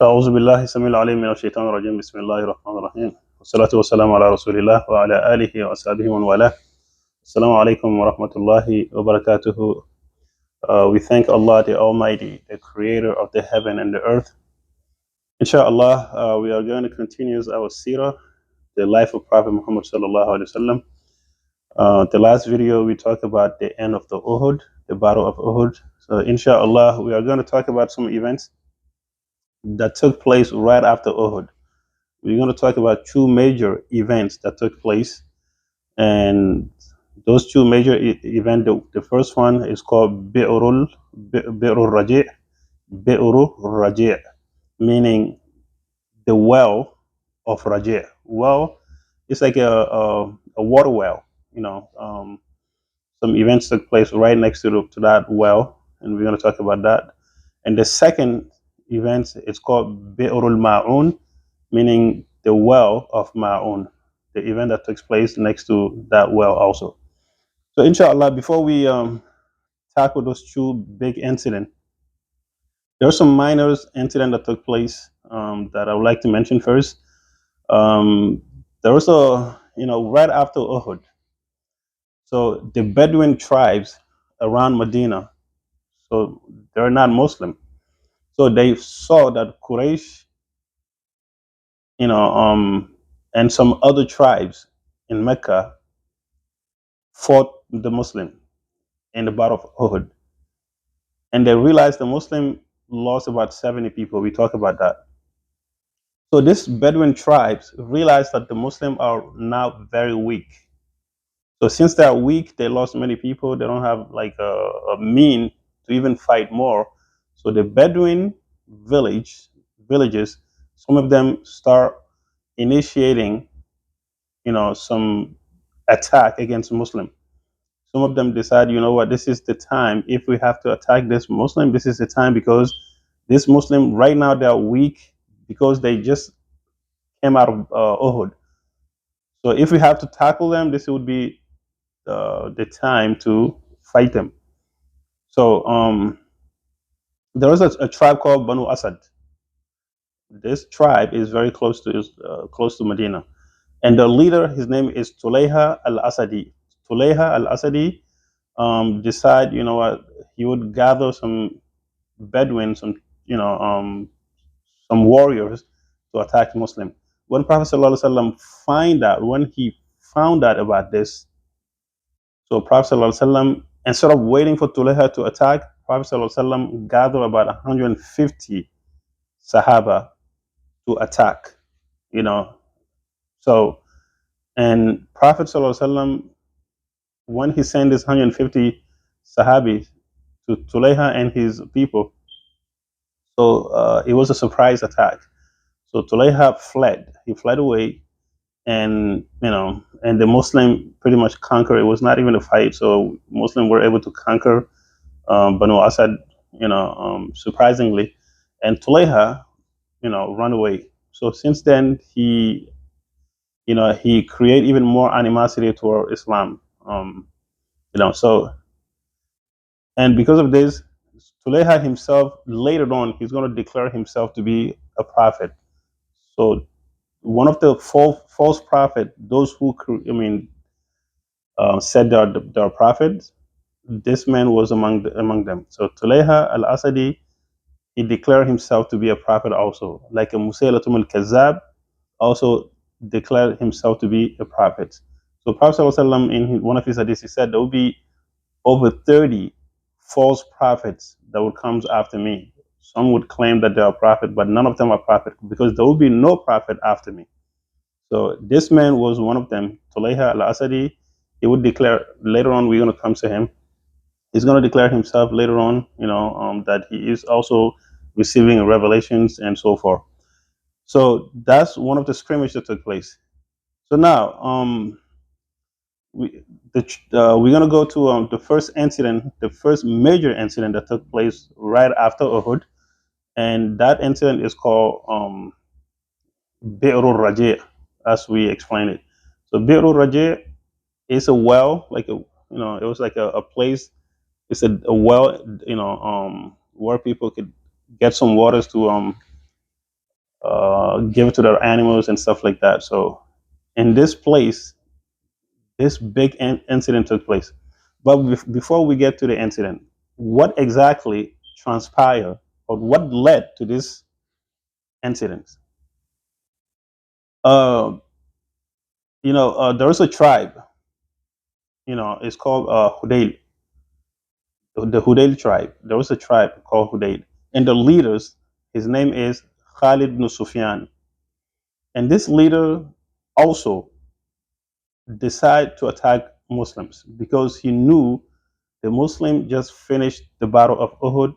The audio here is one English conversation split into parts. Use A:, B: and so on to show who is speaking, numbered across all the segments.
A: أعوذ بالله السميع العليم من الشيطان الرجيم بسم الله الرحمن الرحيم والصلاة والسلام على رسول الله وعلى آله وأصحابه ومن والاه. Assalamu alaikum wa rahmatullahi wa barakatuhu. We thank Allah the Almighty, the creator of the heaven and the earth. Inshallah, we are going to continue our Seerah, the life of Prophet Muhammad sallallahu alaihi wasallam. The last video we talked about the end of the Uhud, the battle of Uhud. So inshallah, we are going to talk about some events that took place right after Uhud. We're going to talk about two major events that took place, and those two major events. The first one is called Bi'urul Raji', Bi'urul Raji', meaning the well of Raji'. Well, it's like a water well. Some events took place right next to that well, and we're going to talk about that. And the second event is called Bi'urul Mâ'un, meaning the well of Mâ'un, the event that takes place next to that well also. So inshallah, before we tackle those two big incidents, there are some minor incidents that took place that I would like to mention first. There was right after Uhud, so the Bedouin tribes around Medina, so they're not Muslim. So they saw that Quraysh, and some other tribes in Mecca fought the Muslim in the Battle of Uhud. And they realized the Muslim lost about 70 people. We talk about that. So these Bedouin tribes realized that the Muslims are now very weak. So since they are weak, they lost many people. They don't have like a mean to even fight more. So the Bedouin villages, some of them start initiating, some attack against Muslim. Some of them decide, you know what, this is the time. If we have to attack this Muslim, this is the time, because this Muslim right now they are weak because they just came out of Uhud. So if we have to tackle them, this would be the time to fight them. So there was a tribe called Banu Asad. This tribe is very close to Medina, and the leader, his name is Tulayha al-Asadi. Tulayha al-Asadi decide, you know what, he would gather some Bedouins, some warriors to attack Muslim. When Prophet sallallahu alaihi wasallam when he found out about this, so Prophet sallallahu alaihi wasallam, instead of waiting for Tulayha to attack, Prophet sallallahu alaihi wasallam gathered about 150 Sahaba to attack. So, and Prophet sallallahu alaihi wasallam, when he sent his 150 Sahabis to Tulayha and his people, so it was a surprise attack. So Tulayha fled. He fled away, and and the Muslim pretty much conquered. It was not even a fight. So Muslim were able to conquer Banu Asad, surprisingly, and Tulayha, run away. So since then he created even more animosity toward Islam. So, and because of this, Tulayha himself later on he's going to declare himself to be a prophet. So one of the false prophet, those who said they're prophets, this man was among them. So Tulayha al-Asadi, he declared himself to be a prophet also, like a Musaylatum al-Kazzab also declared himself to be a prophet. So Prophet ﷺ, in one of his hadiths, he said there will be over 30 false prophets that will come after me. Some would claim that they are prophet, but none of them are prophet, because there will be no prophet after me. So this man was one of them, Tulayha al-Asadi. He would declare, later on we're going to come to him, he's going to declare himself later on, that he is also receiving revelations and so forth. So that's one of the skirmishes that took place. So now we're going to go to the first incident, the first major incident that took place right after Uhud, and that incident is called Bi'rul Raji', as we explained it. So Bi'rul Raji' is a well, like it was like a place. It's a well, where people could get some waters to give it to their animals and stuff like that. So in this place, this big incident took place. But before we get to the incident, what exactly transpired or what led to this incident? Uh, there is a tribe. It's called Hudayl, the Hudayl tribe. There was a tribe called Hudayl, and the leaders, his name is Khalid ibn Sufyan, and this leader also decided to attack Muslims because he knew the Muslim just finished the battle of Uhud.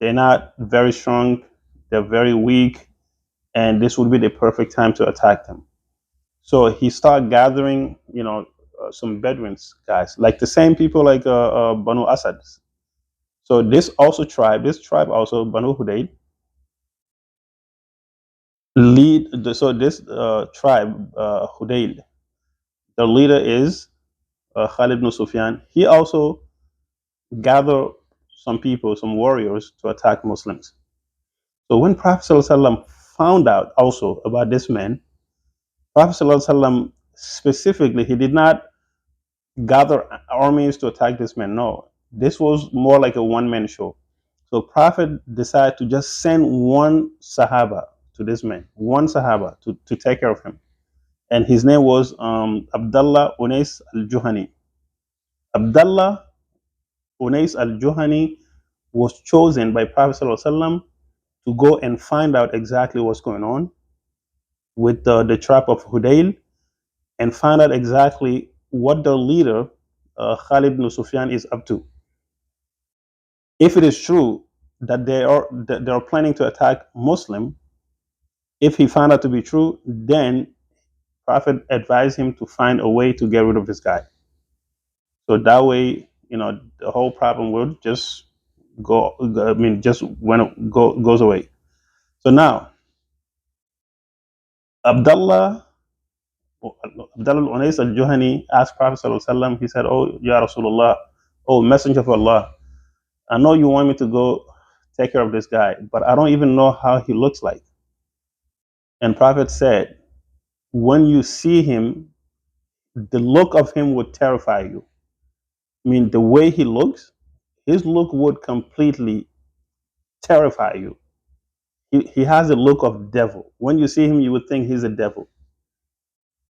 A: They're not very strong, they're very weak, and this would be the perfect time to attack them. So he started gathering, some Bedouins guys, like the same people like Banu Asad. So this tribe also, Banu Hudayl, so this tribe, Hudayl, the leader is Khalid ibn Sufyan. He also gathered some people, some warriors to attack Muslims. So when Prophet ﷺ found out also about this man, Prophet ﷺ specifically, he did not gather armies to attack this man. No, this was more like a one-man show. So Prophet decided to just send one Sahaba to this man, one Sahaba to take care of him. And his name was Abdullah Unais al-Juhani. Abdullah Unais al-Juhani was chosen by Prophet ﷺ to go and find out exactly what's going on with the tribe of Hudayl and find out exactly what the leader, Khalid ibn Sufyan, is up to. If it is true that they are planning to attack Muslim, if he found out to be true, then Prophet advised him to find a way to get rid of this guy. So that way, the whole problem will just go. I mean, just when it goes away. So now, Abdullah Abdullah Unais al-Juhani asked Prophet Sallallahu Alaihi Wasallam, he said, "Oh, Ya Rasulullah, oh, Messenger of Allah, I know you want me to go take care of this guy, but I don't even know how he looks like." And Prophet said, when you see him, the look of him would terrify you. I mean, the way he looks, his look would completely terrify you. He has a look of devil. When you see him, you would think he's a devil.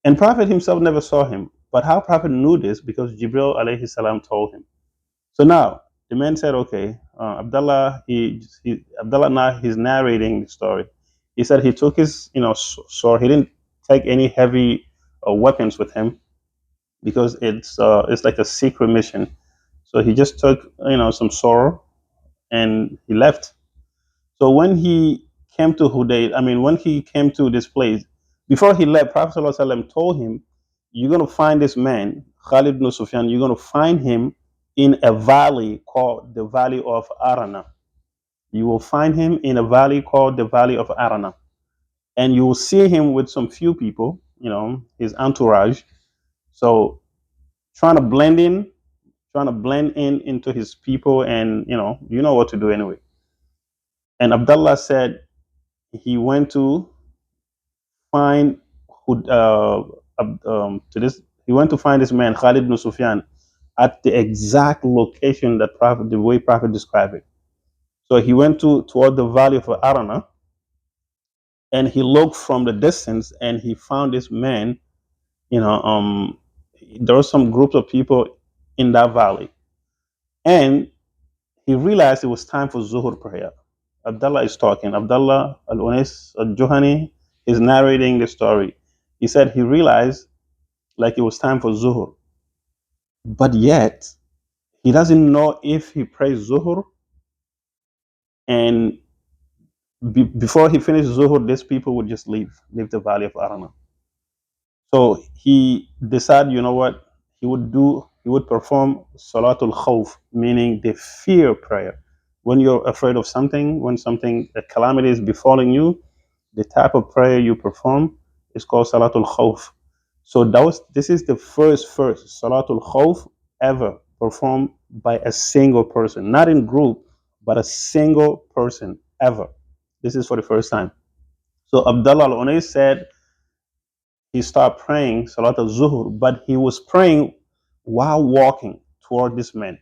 A: And Prophet himself never saw him. But how Prophet knew this? Because Jibril alayhi salam told him. So now the man said, okay, Abdullah, Abdullah now he's narrating the story. He said he took his, sword. He didn't take any heavy weapons with him because it's like a secret mission. So he just took, some sword and he left. So when he came to Hudayr, I mean, when he came to this place, before he left, Prophet ﷺ told him, "You're going to find this man, Khalid ibn Sufyan, you're going to find him in a valley called the Valley of Arana. You will find him in a valley called the Valley of Arana. And you will see him with some few people, his entourage. So trying to blend in into his people, and you know what to do anyway." And Abdullah said he went to find who to this he went to find this man Khalid ibn Sufyan at the exact location that the way Prophet described it. So he went toward the valley of Arana, and he looked from the distance and he found this man. You know, there were some groups of people in that valley, and he realized it was time for Zuhur prayer. Abdullah is talking. Abdullah al-Unis al-Juhani is narrating the story. He said he realized like it was time for Zuhur, but yet he doesn't know if he prays Zuhur and before he finished Zuhur, these people would just leave the valley of Arana. So he decided, you know what, he would perform Salatul Khawf, meaning the fear prayer. When you're afraid of something, when a calamity is befalling you, the type of prayer you perform is called Salatul Khawf. So this is the first Salatul Khawf ever performed by a single person, not in group, but a single person ever. This is for the first time. So Abdullah al-Unais said he started praying Salat al-Zuhr, but he was praying while walking toward this man.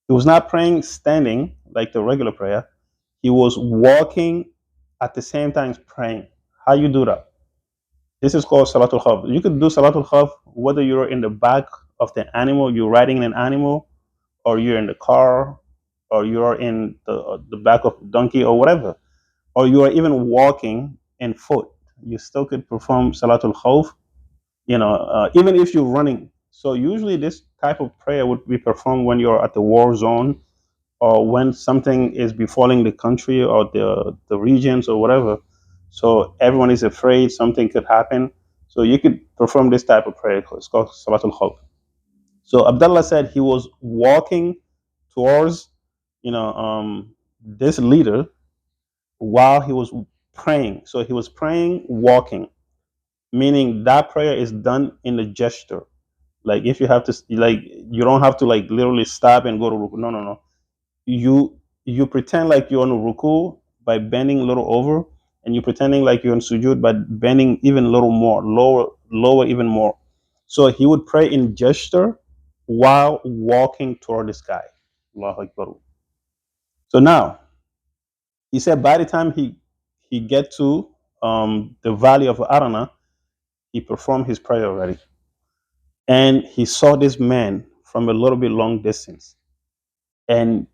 A: He was not praying standing like the regular prayer. He was walking at the same time praying. How you do that? This is called Salatul Khawf. You could do Salatul Khawf whether you're in the back of the animal, you're riding an animal, or you're in the car, or you're in the back of a donkey or whatever, or you are even walking in foot. You still could perform Salatul Khawf, even if you're running. So usually this type of prayer would be performed when you're at the war zone, or when something is befalling the country or the regions or whatever. So everyone is afraid something could happen. So you could perform this type of prayer. It's called Salatul Khawf. So Abdullah said he was walking towards, this leader while he was praying. So he was praying, walking, meaning that prayer is done in a gesture. Like if you have to, like you don't have to like literally stop and go to ruku. No, no, no. You pretend like you're on a ruku by bending a little over, and you pretending like you're on sujud by bending even a little more, lower even more. So he would pray in gesture while walking toward the sky. Allahu Akbar. So now he said by the time he get to the valley of Arana, he performed his prayer already, and he saw this man from a little bit long distance. And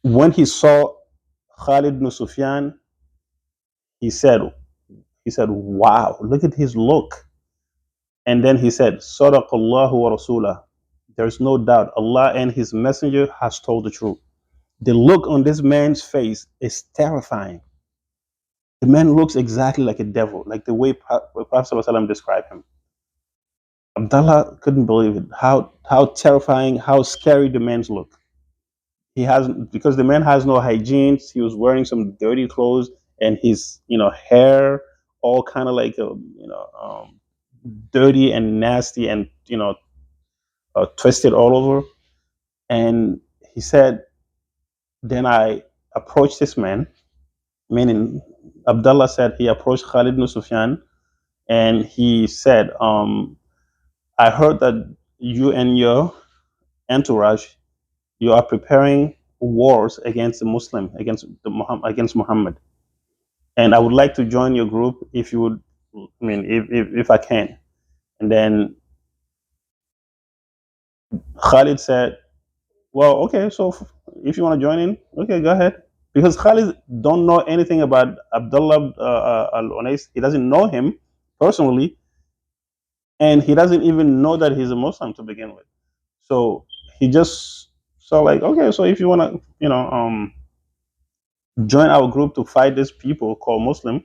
A: when he saw Khalid ibn Sufyan, he said, wow, look at his look. And then he said, Sadaqallahu wa Rasulah. There's no doubt Allah and his messenger has told the truth. The look on this man's face is terrifying. The man looks exactly like a devil, like the way Prophet ﷺ described him. Abdullah couldn't believe it. How terrifying, how scary the man's look. He has, because the man has no hygiene. He was wearing some dirty clothes, and his hair all kind of like dirty and nasty, and twisted all over. And he said, then I approached this man, meaning Abdullah said he approached Khalid ibn Sufyan, and he said, I heard that you and your entourage, you are preparing wars against the Muslim, against Muhammad, and I would like to join your group if you would. I mean, if I can. And then Khalid said, "Well, okay. So if you want to join in, okay, go ahead." Because Khalid don't know anything about Abdullah al-Unais. He doesn't know him personally, and he doesn't even know that he's a Muslim to begin with. So he just saw like, okay, so if you want to, join our group to fight these people called Muslim,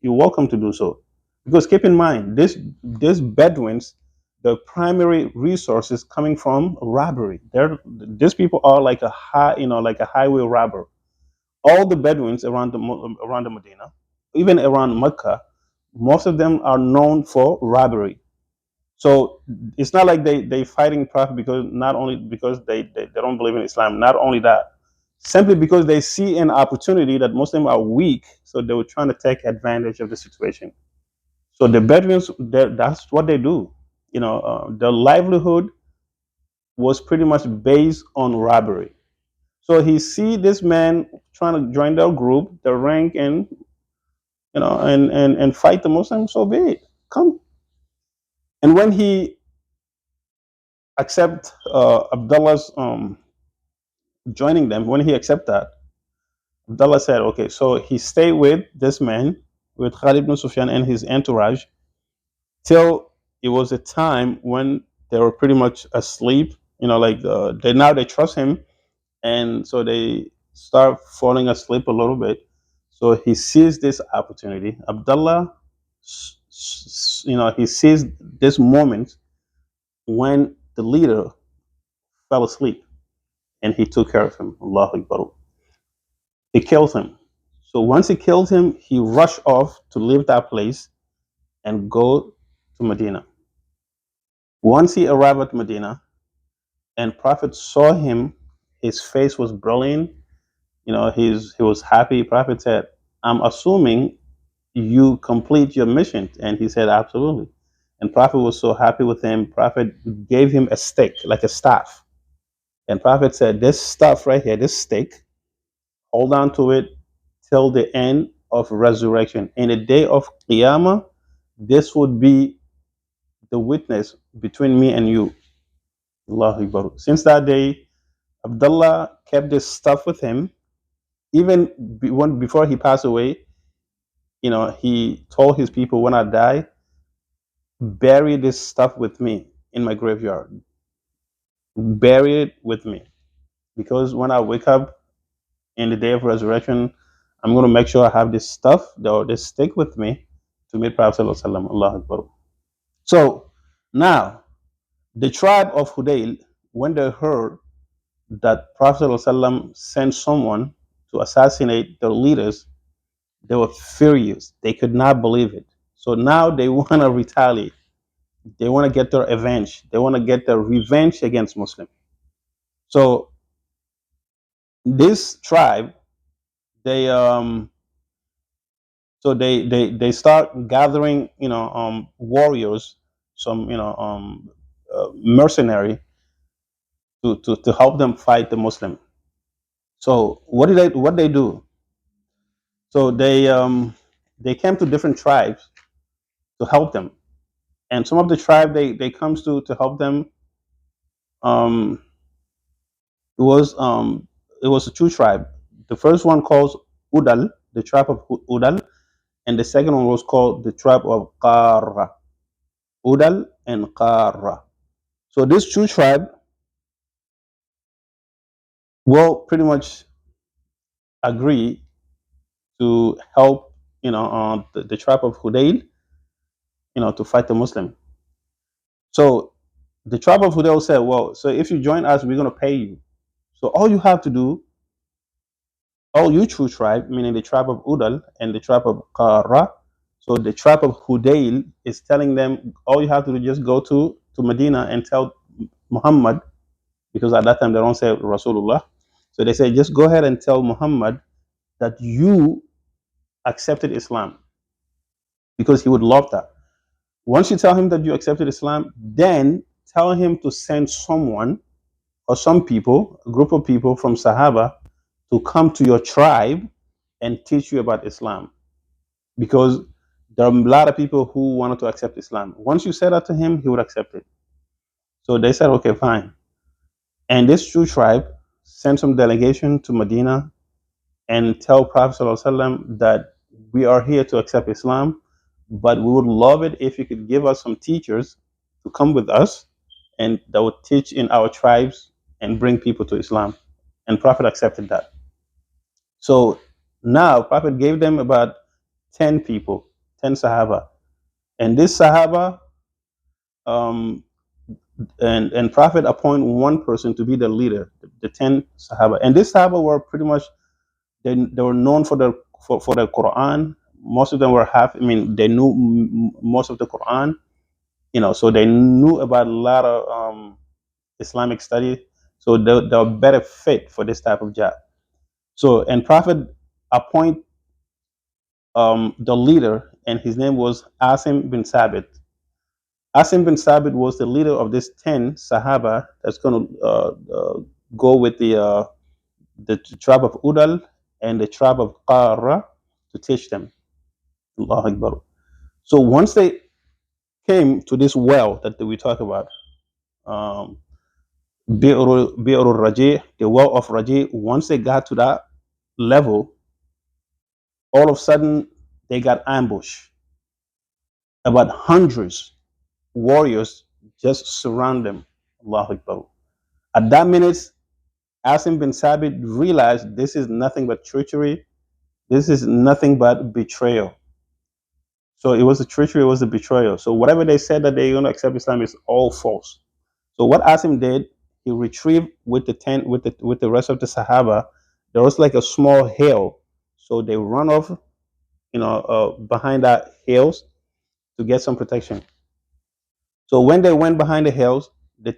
A: you're welcome to do so. Because keep in mind, these Bedouins, the primary resource is coming from robbery. These people are like like a highway robber. All the Bedouins around the Medina, even around Mecca, most of them are known for robbery. So it's not like they fighting Prophet because not only because they don't believe in Islam, not only that, simply because they see an opportunity that Muslims are weak, so they were trying to take advantage of the situation. So the Bedouins, that's what they do. Their livelihood was pretty much based on robbery. So he see this man trying to join their group, their rank, and and fight the Muslims. So be it. Come. And when he accept Abdullah's joining them, when he accept that, Abdullah said, okay, so he stayed with this man, with Khalid ibn Sufyan and his entourage, till it was a time when they were pretty much asleep. Like they trust him, and so they start falling asleep a little bit. So he sees this opportunity. Abdullah, he sees this moment when the leader fell asleep, and he took care of him. Allahu Akbar. He kills him. So once he kills him, he rushed off to leave that place and go to Medina. Once he arrived at Medina and Prophet saw him, his face was brilliant. He was happy. Prophet said, I'm assuming you complete your mission? And he said, absolutely. And Prophet was so happy with him. Prophet gave him a stick, like a staff. And Prophet said, this stuff right here, this stick, hold on to it till the end of resurrection. In the day of Qiyamah, this would be the witness between me and you. Allahu Akbar. Since that day, Abdullah kept this stuff with him. Even before he passed away, he told his people, when I die, bury this stuff with me in my graveyard. Bury it with me. Because when I wake up in the day of resurrection, I'm going to make sure I have this stuff, or this stick with me to meet Prophet Sallallahu Alaihi Wasallam. Allahu Akbar. So now, the tribe of Hudayl, when they heard that Prophet ﷺ sent someone to assassinate their leaders, they were furious. They could not believe it. So now they want to retaliate. They want to get their revenge. They want to get their revenge against Muslim. So this tribe, they they start gathering, warriors, some mercenary to help them fight the Muslim. So what they do? So they came to different tribes to help them, and some of the tribe they comes to help them. Um, it was a two tribe. The first one calls Udal, the tribe of Udal, and the second one was called the tribe of Qara. Udal and Qara. So these two tribe will pretty much agree to help the tribe of Hudayl, to fight the Muslim. So the tribe of Hudayl said, well, so if you join us, we're going to pay you. So all you have to do, all you two tribe, meaning the tribe of Udal and the tribe of Qara, so the tribe of Hudayl is telling them, all you have to do, just go to Medina and tell Muhammad, because at that time they don't say Rasulullah. So they say, just go ahead and tell Muhammad that you accepted Islam, because he would love that. Once you tell him that you accepted Islam, then tell him to send someone or some people, a group of people from Sahaba, to come to your tribe and teach you about Islam. Because there are a lot of people who wanted to accept Islam. Once you said that to him, he would accept it. So they said, okay, fine. And this true tribe sent some delegation to Medina and tell Prophet ﷺ that we are here to accept Islam, but we would love it if you could give us some teachers to come with us and that would teach in our tribes and bring people to Islam. And Prophet accepted that. So now Prophet gave them about 10 people, 10 Sahaba. And this Sahaba, um, and Prophet appoint one person to be the leader, the 10 Sahaba. And this Sahaba were pretty much, they were known for the Quran. Most of them were they knew most of the Quran, so they knew about a lot of Islamic study. So they were better fit for this type of job. So, and Prophet appoint the leader, and his name was Asim bin Sabit. Asim bin Sabit was the leader of this 10 Sahaba that's going to go with the tribe of Udal and the tribe of Qara to teach them. Allahu Akbar. So once they came to this well that we talk about, um, Bi'rul Raji, the well of Raji, once they got to that level, all of a sudden they got ambushed. About hundreds warriors just surround them. Allahu Akbar. At that minute, Asim bin Sabit realized this is nothing but treachery. This is nothing but betrayal. So it was a treachery, it was a betrayal. So whatever they said that they're going to accept Islam is all false. So what Asim did, he retrieved with the tent with the rest of the Sahaba. There was like a small hill, so they run off, behind that hills to get some protection. So when they went behind the hills, the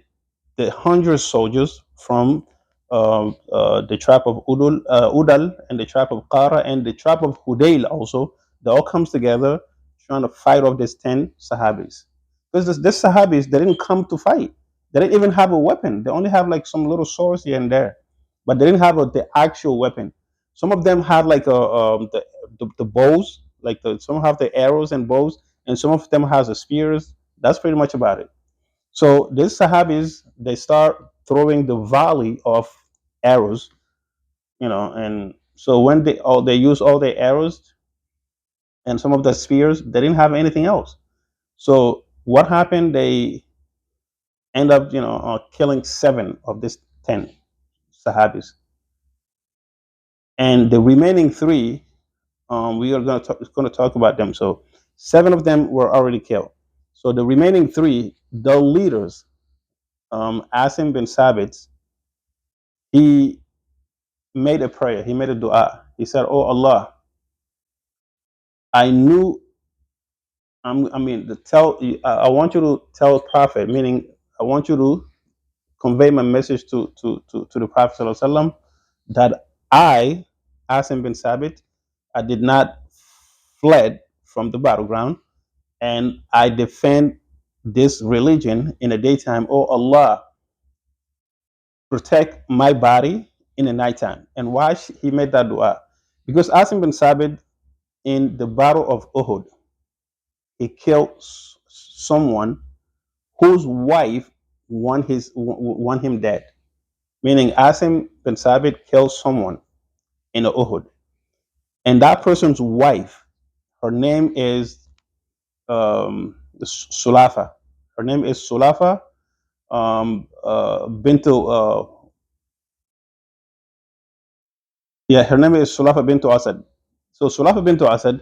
A: 100 soldiers from the tribe of Udal and the tribe of Qara and the tribe of Hudayl also, They all comes together trying to fight off these 10 Sahabis. Because this Sahabis, they didn't come to fight. They didn't even have a weapon. They only have like some little swords here and there, but they didn't have the actual weapon. Some of them had like the bows, like some have the arrows and bows, and some of them has the spears. That's pretty much about it. So these Sahabis, they start throwing the volley of arrows, and so when they use all the arrows and some of the spears, they didn't have anything else. So what happened? They end up, killing 7 of these 10 Sahabis, and the remaining three, we are going to talk about them. So 7 of them were already killed. So the remaining three, the leaders, Asim bin Sabit, he made a prayer. He made a dua. He said, "Oh Allah, I knew. I mean, I want you to tell Prophet, meaning I want you to convey my message to the Prophet Sallallahu Alaihi Wasallam that I, Asim bin Sabit, I did not fled from the battleground, and I defend this religion in the daytime. Oh Allah, protect my body in the nighttime." And why he made that dua? Because Asim bin Sabit in the battle of Uhud, he killed someone whose wife won him dead. Meaning Asim bin Sabit killed someone in Uhud, and that person's wife, her name is Sulafa. Her name is Sulafa bintu. Yeah, her name is Sulafa bintu Asad. So Sulafa bintu Asad,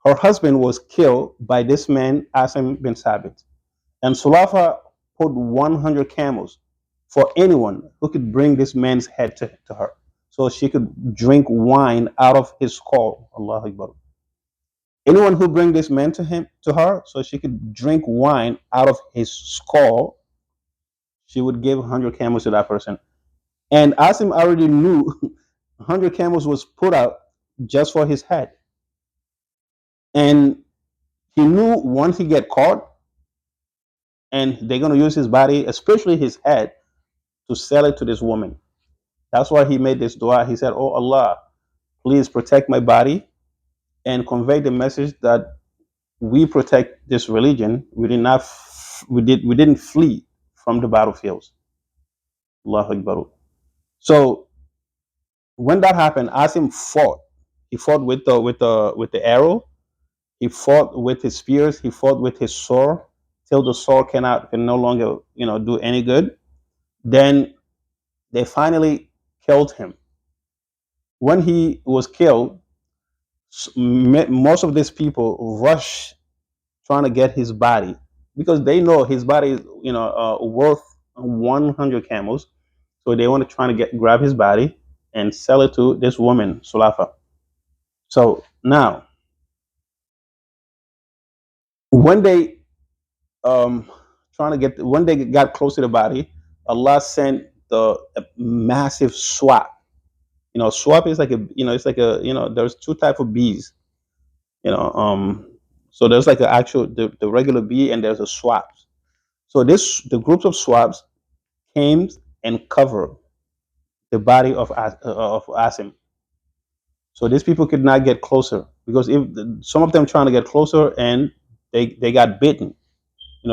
A: her husband was killed by this man Asim bin Sabit. And Sulafa put 100 camels for anyone who could bring this man's head to her, so she could drink wine out of his skull. Allah Akbar. Anyone who bring this man to her, so she could drink wine out of his skull, she would give 100 camels to that person. And Asim already knew 100 camels was put out just for his head, and he knew once he get caught, and they're gonna use his body, especially his head, to sell it to this woman. That's why he made this dua. He said, "Oh Allah, please protect my body and convey the message that we protect this religion. We did not, we didn't flee from the battlefields." Allahu Akbar. So when that happened, Asim fought. He fought with the arrow. He fought with his spears. He fought with his sword till the sword can no longer do any good. Then they finally killed him. When he was killed, most of these people rush trying to get his body because they know his body is worth 100 camels, so they want to try to grab his body and sell it to this woman Sulafa. So now when they trying to get when they got close to the body, Allah sent the a massive swap. Swap is like it's like there's two type of bees. you know um so there's like the regular bee, and there's a swap. So the groups of swabs came and covered the body of Asim. So these people could not get closer, because if some of them trying to get closer, and they got bitten,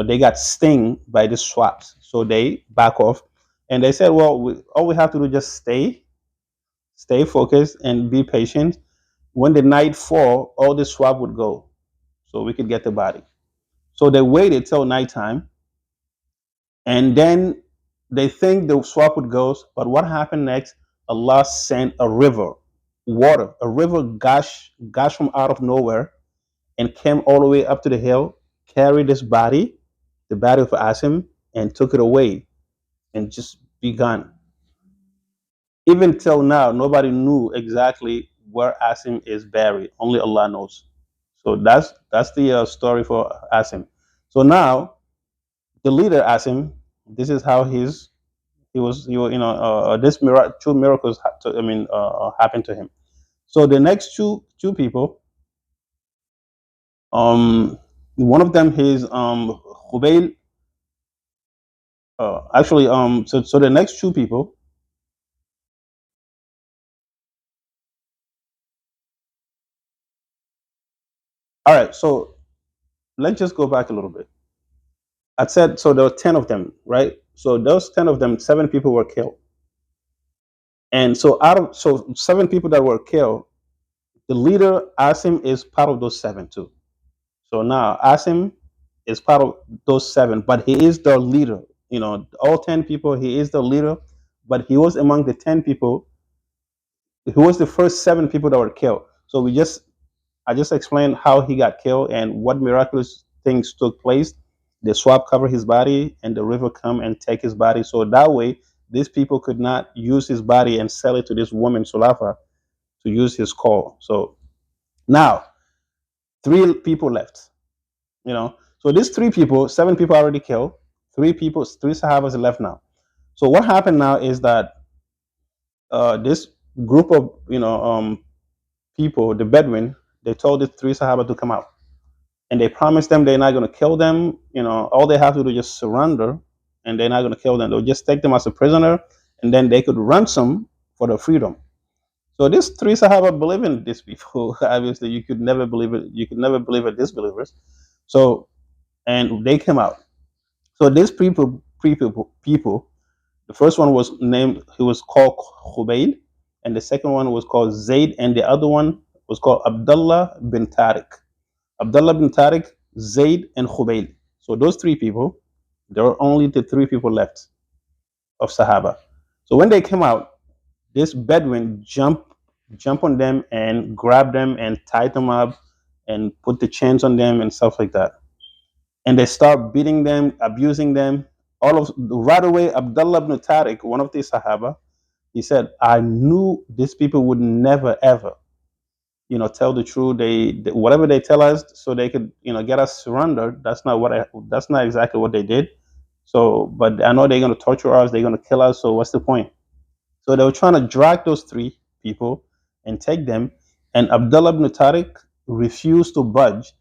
A: they got sting by the swabs, so they back off, and they said, well, all we have to do is just stay focused and be patient. When the night fall, all the swab would go, so we could get the body. So they waited till nighttime, and then they think the swap would go. But what happened next? Allah sent a river, water, a river gush from out of nowhere, and came all the way up to the hill, carried this body, the body of Asim, and took it away and just be gone. Even till now, nobody knew exactly where Asim is buried. Only Allah knows. So that's the story for Asim. So now the leader Asim, this is how this two miracles happened to him. So the next two people, One of them is Khubayl. Actually, so the next two people. All right, so let's just go back a little bit. I said so there were 10 of them, right? So those 10 of them, 7 people were killed. And so out of so 7 people that were killed, the leader Asim is part of those seven too. So now Asim is part of those seven, but he is the leader. All 10 people, he is the leader, but he was among the 10 people. He was the first 7 people that were killed. So I just explained how he got killed and what miraculous things took place. The swab covered his body, and the river come and take his body. So that way, these people could not use his body and sell it to this woman Sulafa to use his call. So now 3 people left. So these 3 people, 7 people already killed. 3 people, 3 Sahabas left now. So what happened now is that this group of people, the Bedouin, they told the 3 Sahaba to come out, and they promised them they're not going to kill them. All they have to do is just surrender, and they're not going to kill them. They'll just take them as a prisoner, and then they could ransom for their freedom. So these 3 Sahaba believe in these people. Obviously, you could never believe it. You could never believe it. Disbelievers. So and they came out. So these people, the first one was named. He was called Khubayl, and the second one was called Zayd, and the other one was called Abdullah bin Tariq. Abdullah bin Tariq, Zayd, and Khubayl. So those 3 people, there were only the 3 people left of Sahaba. So when they came out, this Bedouin jump on them and grab them and tied them up and put the chains on them and stuff like that. And they start beating them, abusing them. All of right away, Abdullah ibn Tariq, one of the Sahaba, he said, "I knew these people would never ever, tell the truth. Whatever they tell us, so they could, get us surrendered. That's not exactly what they did. So, but I know they're going to torture us. They're going to kill us. So, what's the point?" So they were trying to drag those 3 people and take them. And Abdullah ibn Tariq refused to budge.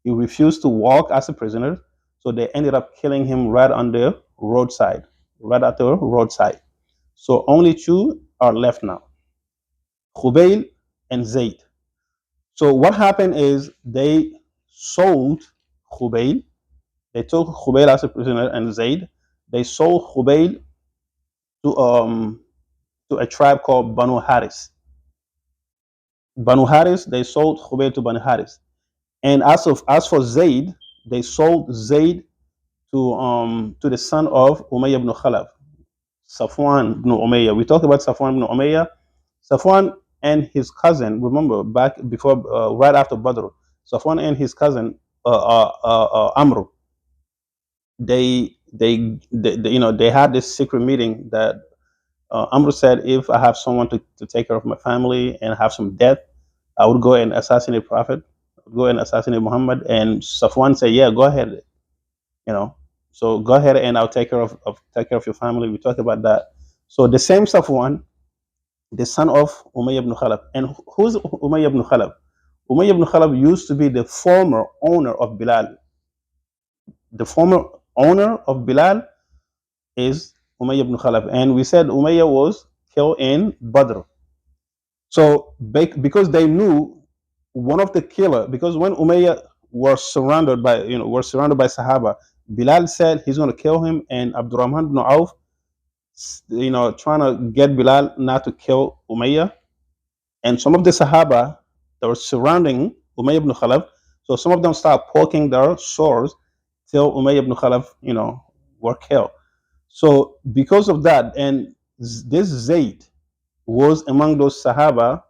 A: He refused to walk as a prisoner. So they ended up killing him right on the roadside, right at the roadside. So only 2 are left now, Khubayl and Zayd. So what happened is they sold Khubayl. They took Khubayl as a prisoner and Zayd. They sold Khubayl to a tribe called Banu Haris. Banu Haris, they sold Khubayl to Banu Haris. And as for Zayd, they sold Zayd to the son of Umayyah ibn Khalaf, Safwan ibn Umayyah. We talked about Safwan ibn Umayyah. Safwan and his cousin, remember back before, right after Badr, Safwan and his cousin Amr, they had this secret meeting that Amr said, if I have someone to take care of my family and have some debt, I would go and assassinate Prophet, go and assassinate Muhammad. And Safwan said, yeah, go ahead, you know. So go ahead and I'll take care of your family. We talk about that. So the same Safwan, the son of Umayyah ibn Khalaf. And who's Umayyah ibn Khalaf? Umayyah ibn Khalaf used to be the former owner of Bilal. The former owner of Bilal is Umayyah ibn Khalaf. And we said Umayyah was killed in Badr. So because they knew one of the killer, because when Umayyah were surrounded by Sahaba, Bilal said he's going to kill him, and Abdurrahman ibn Auf, trying to get Bilal not to kill Umayyah, and some of the Sahaba that were surrounding Umayyah ibn Khalaf, so some of them started poking their swords till Umayyah ibn Khalaf, were killed. So because of that, and this Zayd was among those Sahaba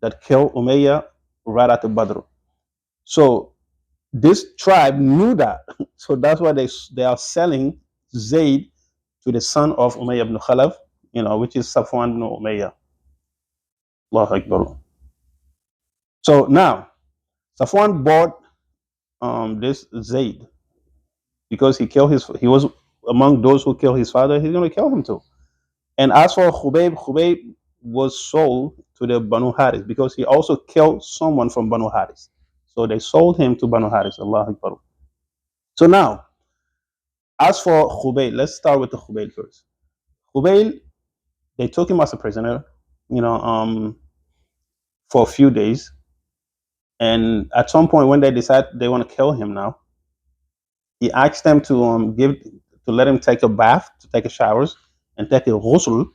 A: that killed Umayyah right after Badr. So this tribe knew that. So that's why they are selling Zayd to the son of Umayyah ibn Khalaf, which is Safwan ibn Umayyah. Allahu Akbar. So now Safwan bought this Zayd because he was among those who killed his father. He's going to kill him too. And as for Khubayb was sold to the Banu Haris because he also killed someone from Banu Haris. So they sold him to Banu Haris. Allahu Akbar. So now, as for Khubayl, let's start with the Khubayl first. Khubayl, they took him as a prisoner, you know, for a few days. And at some point, when they decide they want to kill him now, he asked them to let him take a bath, to take a showers, and take a ghusl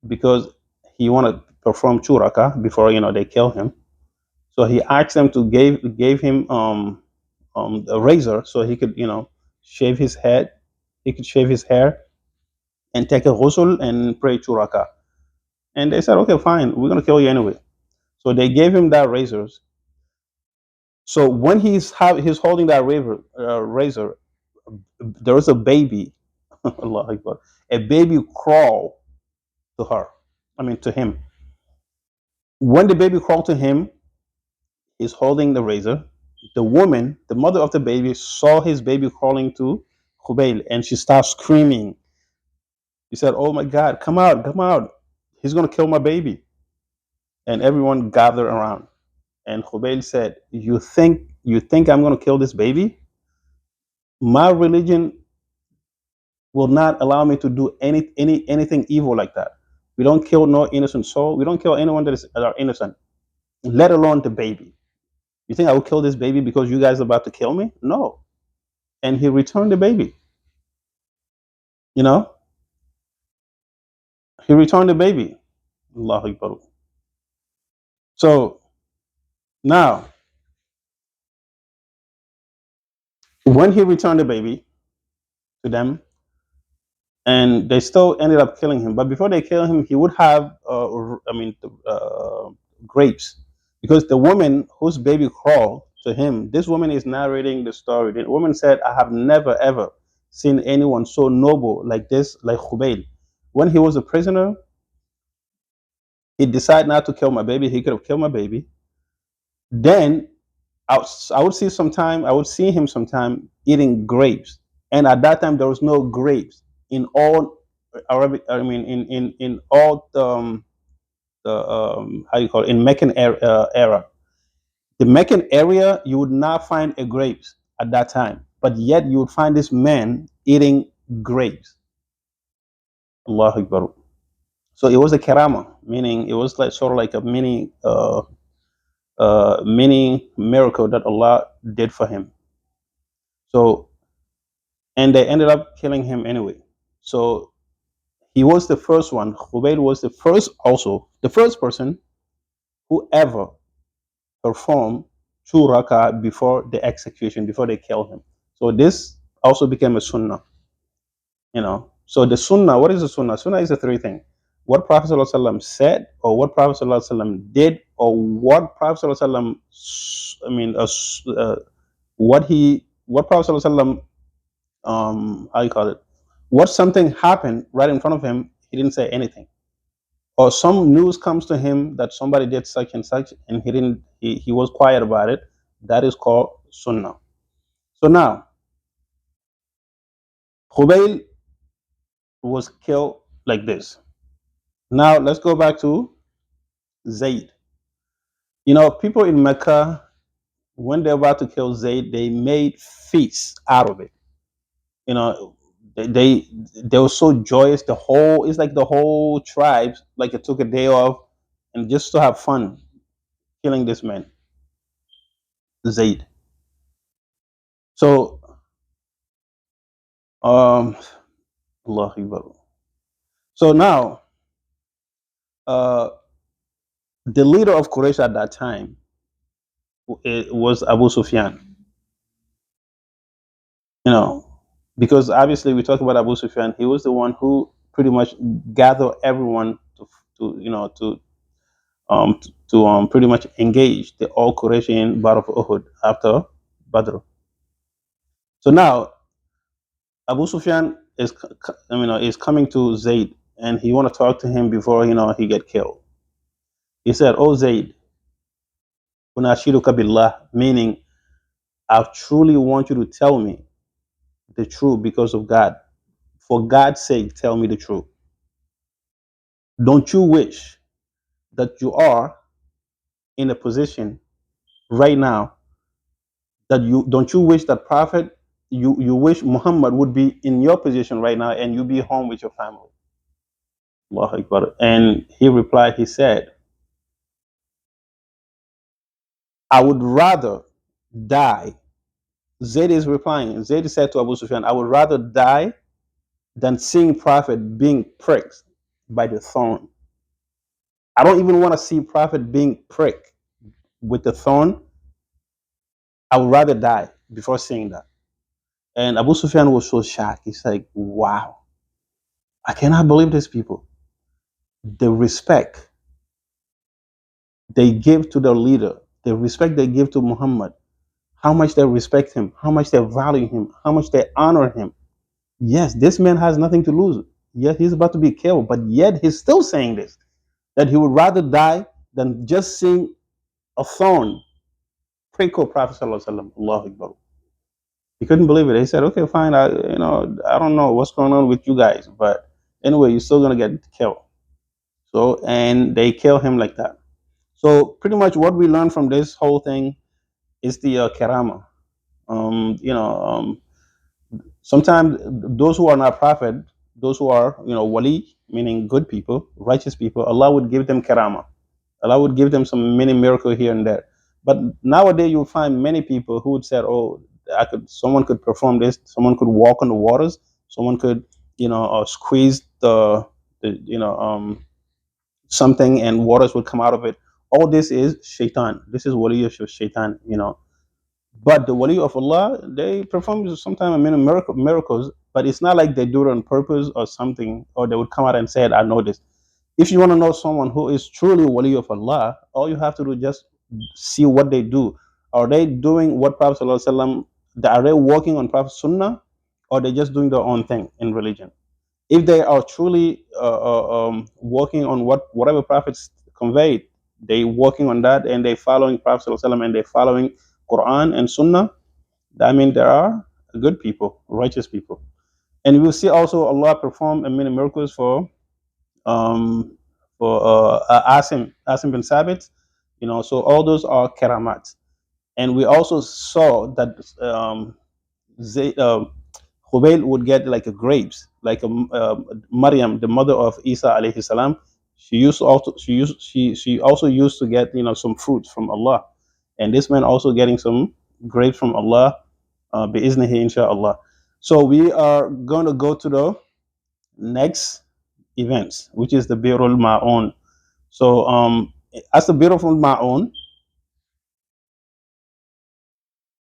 A: because he want to perform churaka before they kill him. So he asked them to gave him a razor so he could shave his head. He could shave his hair and take a ghusl and pray churaka. And they said, okay, fine, we're gonna kill you anyway. So they gave him that razors. So when he's holding that razor, there was a baby, Allah Akbar, a baby crawl to her. I mean to him. When the baby crawled to him, he's holding the razor. The woman, the mother of the baby, saw his baby crawling to Khubayl, and she starts screaming. He said, "Oh my God, come out, come out! He's gonna kill my baby!" And everyone gathered around. And Khubayl said, "You think I'm gonna kill this baby? My religion will not allow me to do anything evil like that. We don't kill no innocent soul. We don't kill anyone that are innocent, let alone the baby. You think I will kill this baby because you guys are about to kill me? No." And he returned the baby. You know, he returned the baby. Allahu Akbar. So now, when he returned the baby to them, and they still ended up killing him. But before they kill him, he would have, grapes, because the woman whose baby crawled to him, this woman is narrating the story. The woman said, "I have never ever seen anyone so noble like this, like Khubayl. When he was a prisoner, he decided not to kill my baby. He could have killed my baby. Then I would see him sometime eating grapes, and at that time there was no grapes in all Arabic. I mean, in all the how you call it, in Meccan era. The Meccan area, you would not find a grapes at that time, but yet you would find this man eating grapes. Allahu Akbar. So it was a karama, meaning it was like sort of like a mini miracle that Allah did for him. So, and they ended up killing him anyway. So he was the first one. Khubayl was the first person who ever performed two rakah before the execution, before they killed him. So this also became a sunnah. So the sunnah, what is the sunnah? Sunnah is the three things: what Prophet ﷺ said, or what Prophet ﷺ did, or what Prophet ﷺ, I mean, what Prophet ﷺ, how you call it? What something happened right in front of him, he didn't say anything, or some news comes to him that somebody did such and such, and he didn't. He was quiet about it. That is called sunnah. So now, Khubayl was killed like this. Now let's go back to Zayd. People in Mecca, when they're about to kill Zayd, they made feasts out of it. You know, they they were so joyous. It's like the whole tribes, like it took a day off and just to have fun killing this man, Zayd. So, um, Allah Akbar. So now, uh, the leader of Quraysh at that time it was Abu Sufyan. You know, because obviously we talk about Abu Sufyan. He was the one who pretty much gathered everyone to pretty much engage the all Quraysh in Battle of Uhud after Badr. So now Abu Sufyan is coming to Zayd, and he want to talk to him before he get killed. He said, "Oh Zayd, unashiruka billah," meaning I truly want you to tell me the truth because of God. For God's sake, tell me the truth. Don't you wish that you are in a position right now that you wish that Prophet, you wish Muhammad would be in your position right now and you be home with your family. Allahu Akbar. And he replied, he said, I would rather die. Zayd is replying. Zayd said to Abu Sufyan, I would rather die than seeing Prophet being pricked by the thorn. I don't even want to see Prophet being pricked with the thorn. I would rather die before seeing that. And Abu Sufyan was so shocked. He's like, wow, I cannot believe these people. The respect they give to their leader, the respect they give to Muhammad, how much they respect him, how much they value him, how much they honor him. Yes, this man has nothing to lose. Yes, he's about to be killed, but yet he's still saying this, that he would rather die than just seeing a thorn prickle Prophet Sallallahu Alaihi Wasallam. Allahu Akbar. He couldn't believe it. He said, okay, fine. I don't know what's going on with you guys, but anyway, you're still going to get killed. So, and they kill him like that. So pretty much what we learn from this whole thing is the karama. Sometimes those who are not prophet, those who are, wali, meaning good people, righteous people, Allah would give them karama. Allah would give them some mini miracle here and there. But nowadays you'll find many people who would say, "Oh, someone could perform this. Someone could walk on the waters. Someone could, squeeze something and waters would come out of it." All this is shaitan. This is wali of shaitan. But the wali of Allah, they perform sometimes many miracles, but it's not like they do it on purpose or something, or they would come out and say, "I know this." If you want to know someone who is truly wali of Allah, all you have to do is just see what they do. Are they doing what Prophet Sallallahu Alaihi Wasallam? Are they walking on Prophet Sunnah, or they just doing their own thing in religion? If they are truly working on whatever prophets conveyed, they working on that and they following Prophet Sallallahu Alaihi Wasallam and they following Quran and Sunnah. I mean, there are good people, righteous people, and we will see also Allah perform many miracles um, for Asim bin Sabit. So all those are karamat, and we also saw that Zay, Khubayl would get like a grapes, like Maryam, the mother of Isa alayhi salam. She also used to get some fruits from Allah, and this man also getting some grapes from Allah, biiznihi inshallah. So we are going to go to the next events, which is the Birul Ma'un. So as the Birul Ma'un,